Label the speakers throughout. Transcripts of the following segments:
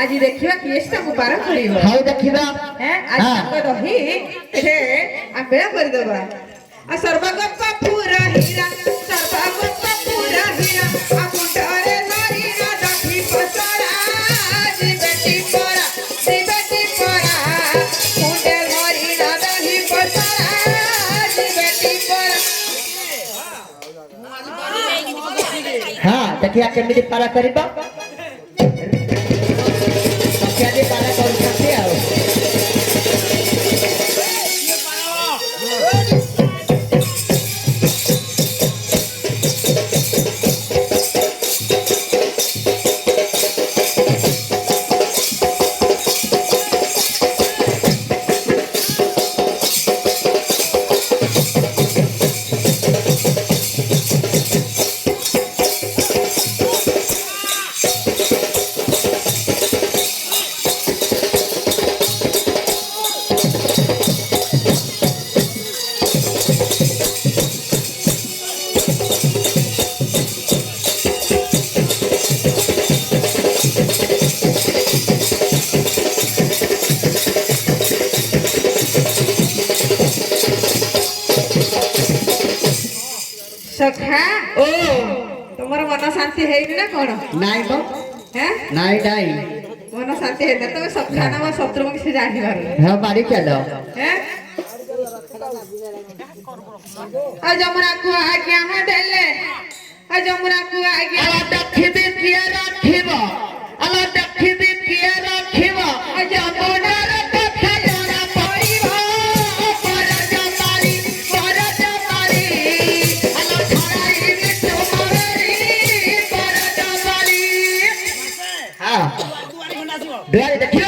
Speaker 1: आज देखिबा केसटा को पार करियो
Speaker 2: हाउ देखिबा
Speaker 1: हैं आज को रही एठे आबेला कर देबा आ सर्वगप पूरा हीरा सर्वगप पूरा हीरा आ मुंडरे धरी ना दखी पसरा जी बेटी परा मुंडे धरी ना दखी पसरा जी बेटी परा
Speaker 2: हां देखिया केमिति पारा करबा क्या पारा कर सकते आओ
Speaker 1: सखा ओ तुमर मन शांति हेइनी ना कोन
Speaker 2: नाइ बो
Speaker 1: हैं
Speaker 2: नाइ डाई
Speaker 1: मन शांति हे तमे सखा ना शत्रु से जानि बार
Speaker 2: हां मारी चलो
Speaker 1: हैं आ जमुना को आज्ञा देले आ जमुना को आज्ञा
Speaker 2: अला दखिबे किया राखिबो अला दखिबे किया राखिबो
Speaker 1: आ जमुना
Speaker 2: दुआरे देखियो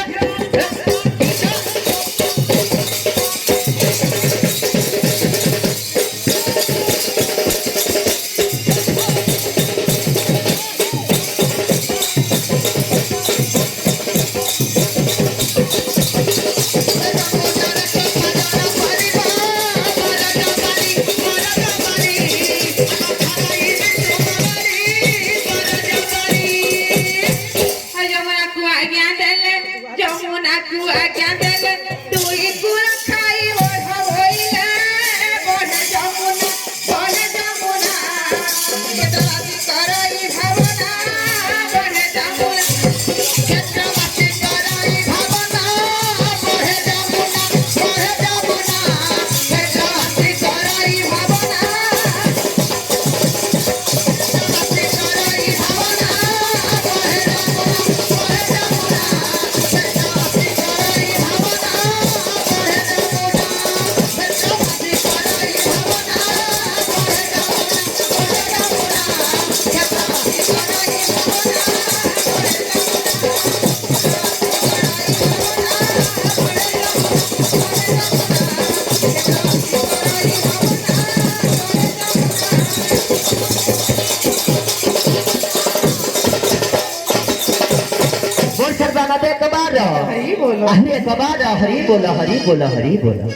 Speaker 2: हरी बोलो अरे कबाड़ हरी बोला हरी बोला हरी बोला